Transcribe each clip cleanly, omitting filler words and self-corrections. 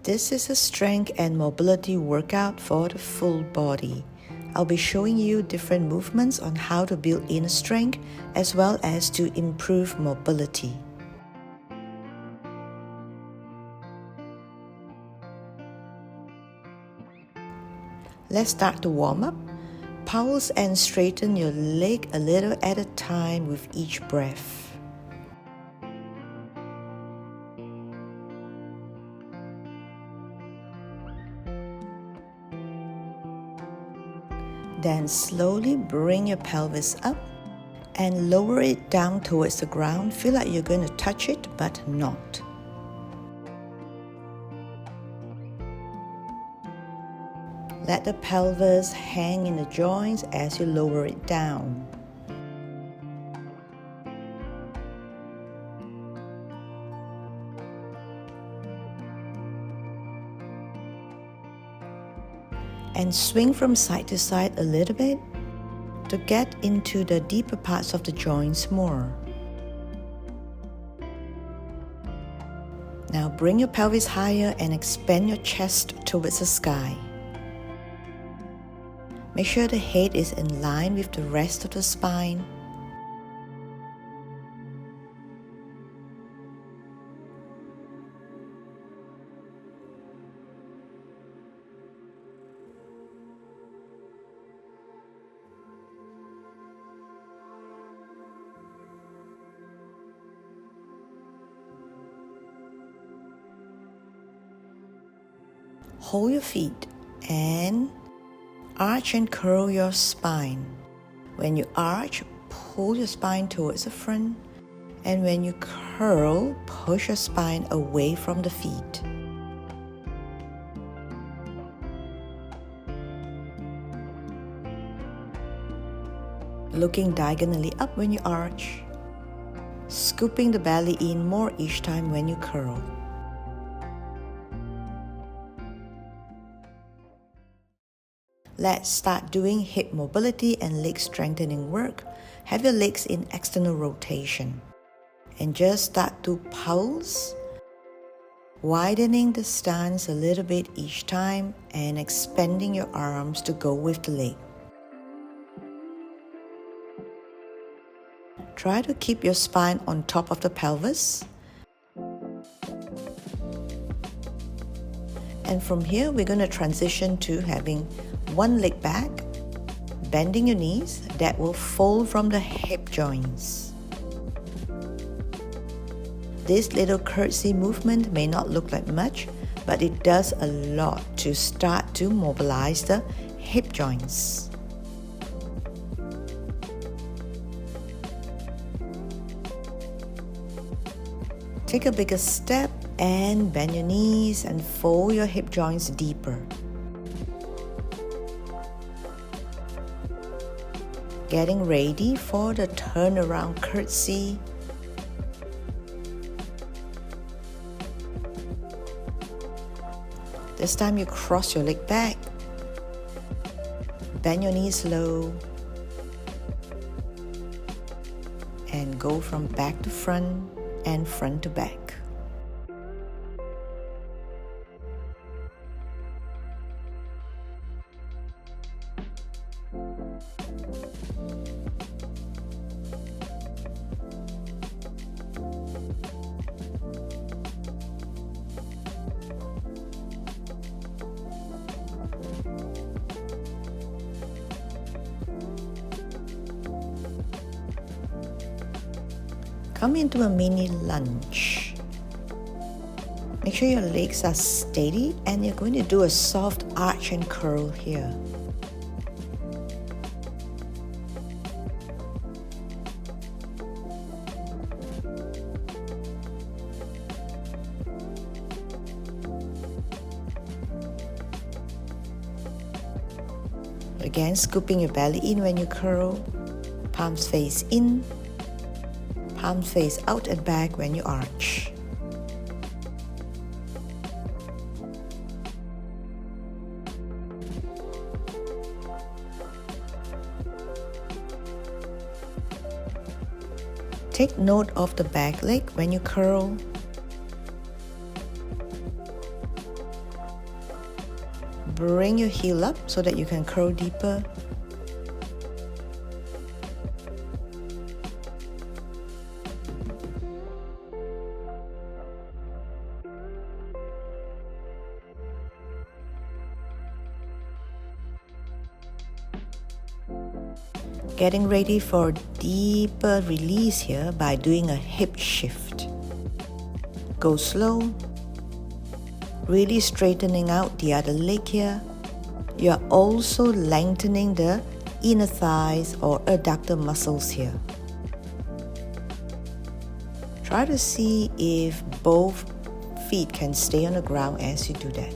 This is a strength and mobility workout for the full body. I'll be showing you different movements on how to build inner strength as well as to improve mobility. Let's start the warm-up. Pulse and straighten your leg a little at a time with each breath. Then slowly bring your pelvis up and lower it down towards the ground. Feel like you're going to touch it, but not. Let the pelvis hang in the joints as you lower it down. And swing from side to side a little bit to get into the deeper parts of the joints more. Now bring your pelvis higher and expand your chest towards the sky. Make sure the head is in line with the rest of the spine. Hold your feet and arch and curl your spine. When you arch, pull your spine towards the front, and when you curl, push your spine away from the feet. Looking diagonally up when you arch, scooping the belly in more each time when you curl. Let's start doing hip mobility and leg strengthening work. Have your legs in external rotation. And just start to pulse, widening the stance a little bit each time and expanding your arms to go with the leg. Try to keep your spine on top of the pelvis. And from here, we're going to transition to having one leg back, bending your knees that will fold from the hip joints. This little curtsy movement may not look like much, but it does a lot to start to mobilize the hip joints. Take a bigger step and bend your knees and fold your hip joints deeper. Getting ready for the turnaround curtsy. This time you cross your leg back, bend your knees low, and go from back to front and front to back. Come into a mini lunge. Make sure your legs are steady and you're going to do a soft arch and curl here. Again, scooping your belly in when you curl, palms face in, palms face out and back when you arch. Take note of the back leg when you curl. Bring your heel up so that you can curl deeper. Getting ready for deeper release here by doing a hip shift. Go slow, really straightening out the other leg here. You are also lengthening the inner thighs or adductor muscles here. Try to see if both feet can stay on the ground as you do that.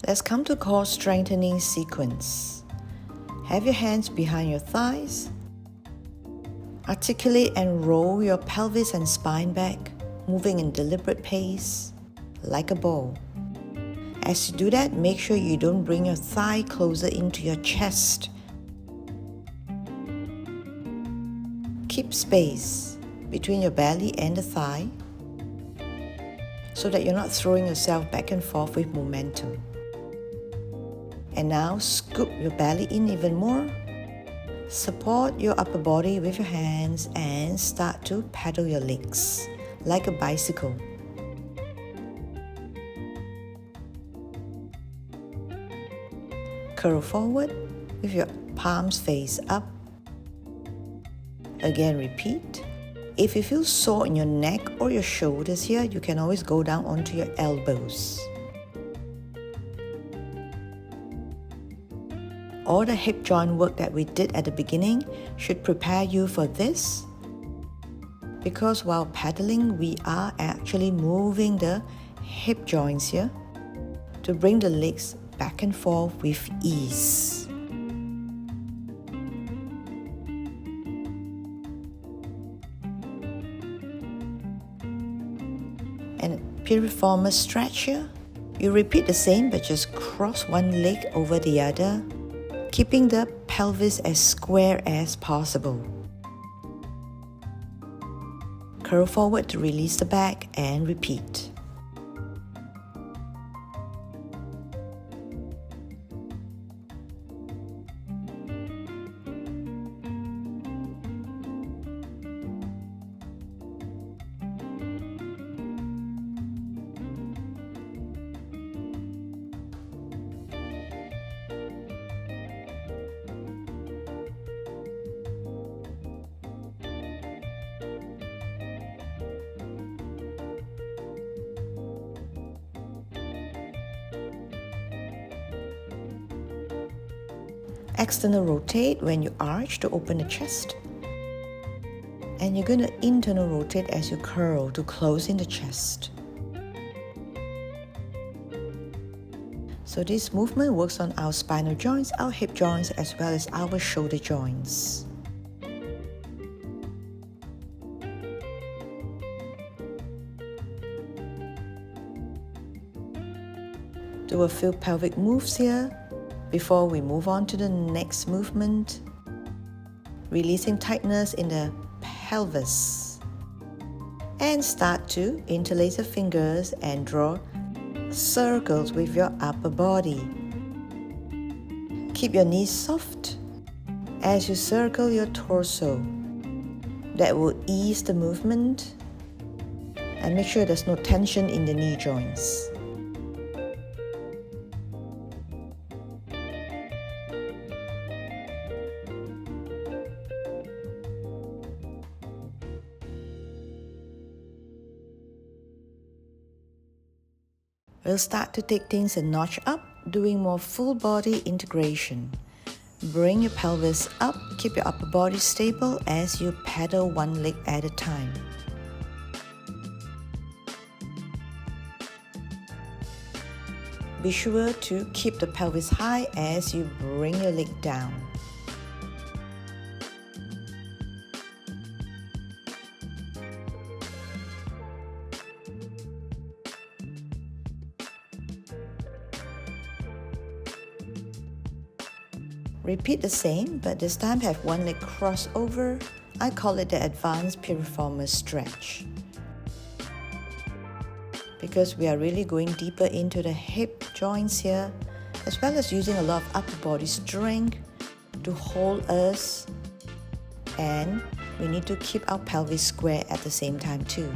Let's come to core strengthening sequence. Have your hands behind your thighs. Articulate and roll your pelvis and spine back, moving in deliberate pace, like a bow. As you do that, make sure you don't bring your thigh closer into your chest. Keep space between your belly and the thigh so that you're not throwing yourself back and forth with momentum. And now scoop your belly in even more. Support your upper body with your hands and start to pedal your legs like a bicycle. Curl forward with your palms face up. Again, repeat. If you feel sore in your neck or your shoulders here, you can always go down onto your elbows. All the hip joint work that we did at the beginning should prepare you for this, because while pedaling, we are actually moving the hip joints here to bring the legs back and forth with ease. And piriformis stretch here. You repeat the same, but just cross one leg over the other, keeping the pelvis as square as possible. Curl forward to release the back and repeat. External rotate when you arch to open the chest. And you're going to internal rotate as you curl to close in the chest. So this movement works on our spinal joints, our hip joints, as well as our shoulder joints. Do a few pelvic moves here before we move on to the next movement, releasing tightness in the pelvis. And start to interlace your fingers and draw circles with your upper body. Keep your knees soft as you circle your torso. That will ease the movement and make sure there's no tension in the knee joints. We'll start to take things a notch up doing more full body integration. Bring your pelvis up, keep your upper body stable as you pedal one leg at a time. Be sure to keep the pelvis high as you bring your leg down. Repeat the same, but this time have one leg cross over. I call it the advanced piriformis stretch, because we are really going deeper into the hip joints here, as well as using a lot of upper body strength to hold us, and we need to keep our pelvis square at the same time too.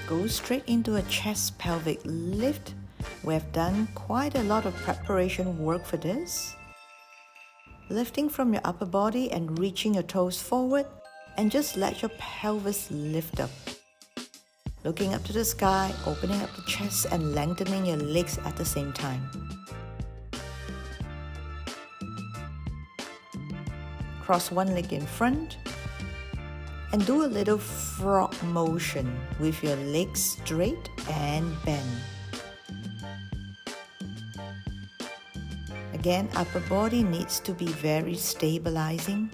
Go straight into a chest pelvic lift. We have done quite a lot of preparation work for this. Lifting from your upper body and reaching your toes forward, and just let your pelvis lift up. Looking up to the sky, opening up the chest and lengthening your legs at the same time. Cross one leg in front and do a little frog motion with your legs straight and bent. Again, upper body needs to be very stabilizing.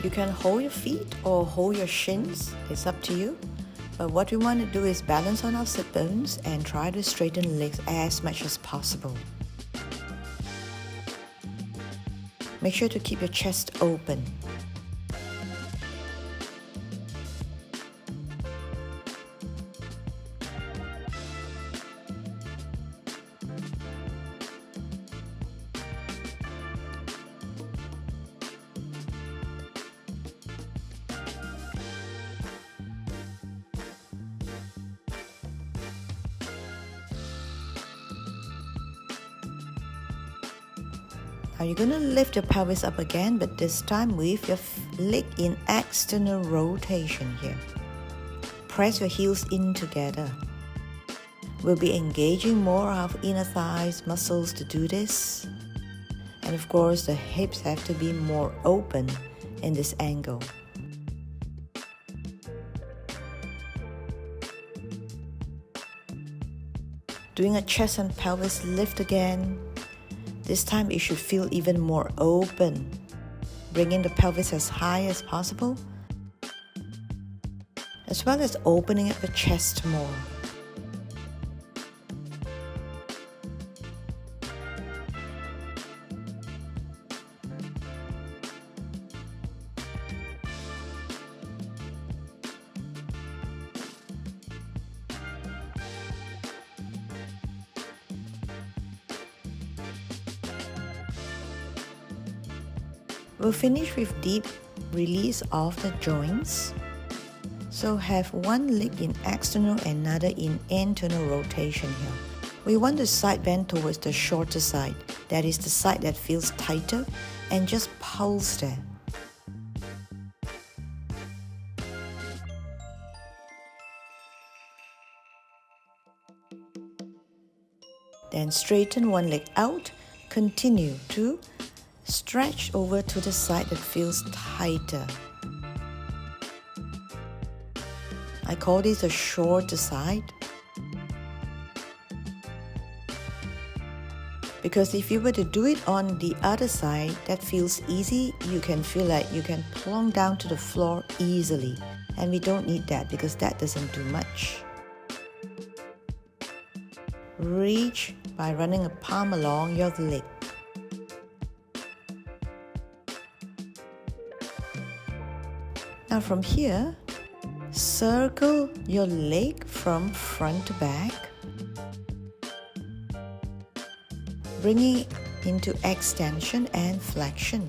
You can hold your feet or hold your shins, it's up to you. But what we want to do is balance on our sit bones and try to straighten legs as much as possible. Make sure to keep your chest open. Now you're going to lift your pelvis up again, but this time with your leg in external rotation here. Press your heels in together. We'll be engaging more of inner thighs muscles to do this. And of course, the hips have to be more open in this angle. Doing a chest and pelvis lift again. This time it should feel even more open. Bringing the pelvis as high as possible, as well as opening up the chest more. We'll finish with deep release of the joints. So have one leg in external and another in internal rotation here. We want the side bend towards the shorter side, that is the side that feels tighter, and just pulse there. Then straighten one leg out, continue to stretch over to the side that feels tighter. I call this a shorter side. Because if you were to do it on the other side, that feels easy. You can feel like you can plonk down to the floor easily. And we don't need that because that doesn't do much. Reach by running a palm along your leg. Now from here, circle your leg from front to back, bringing it into extension and flexion,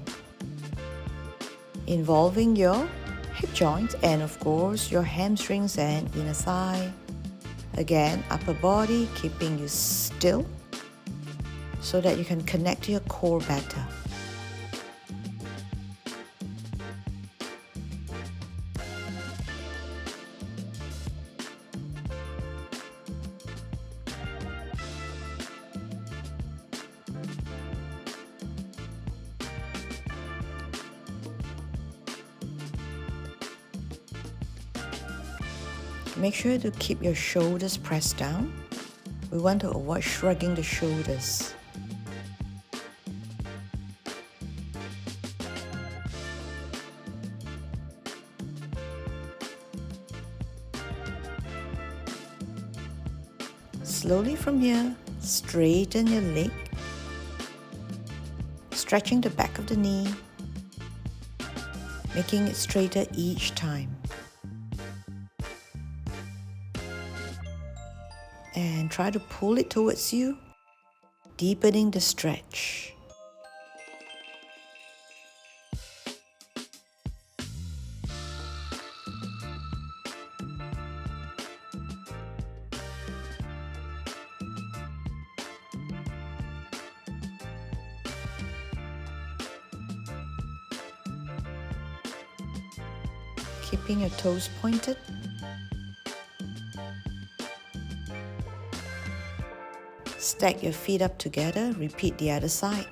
involving your hip joints and of course your hamstrings and inner thigh. Again, upper body, keeping you still so that you can connect to your core better. Make sure to keep your shoulders pressed down. We want to avoid shrugging the shoulders. Slowly from here, straighten your leg, stretching the back of the knee, making it straighter each time. And try to pull it towards you, deepening the stretch. Keeping your toes pointed. Stack your feet up together, repeat the other side.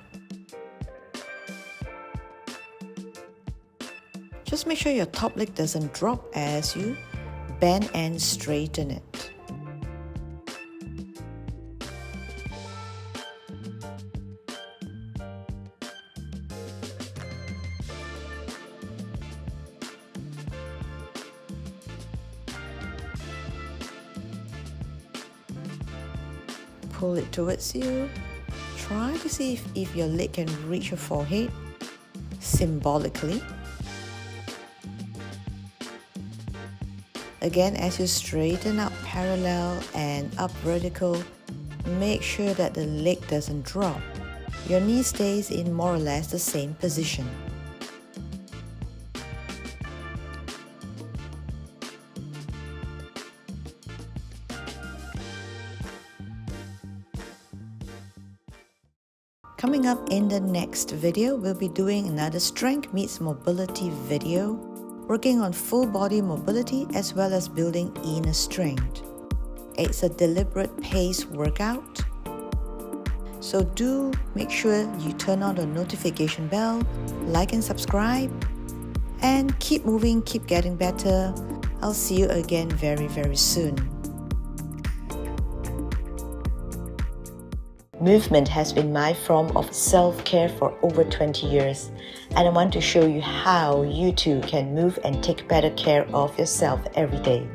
Just make sure your top leg doesn't drop as you bend and straighten it. Pull it towards you. Try to see if your leg can reach your forehead symbolically. Again, as you straighten out parallel and up vertical, make sure that the leg doesn't drop. Your knee stays in more or less the same position. Coming up in the next video, we'll be doing another strength meets mobility video, working on full body mobility as well as building inner strength. It's a deliberate pace workout, so do make sure you turn on the notification bell, like and subscribe, and keep moving, keep getting better. I'll see you again very, very soon. Movement has been my form of self-care for over 20 years, and I want to show you how you too can move and take better care of yourself every day.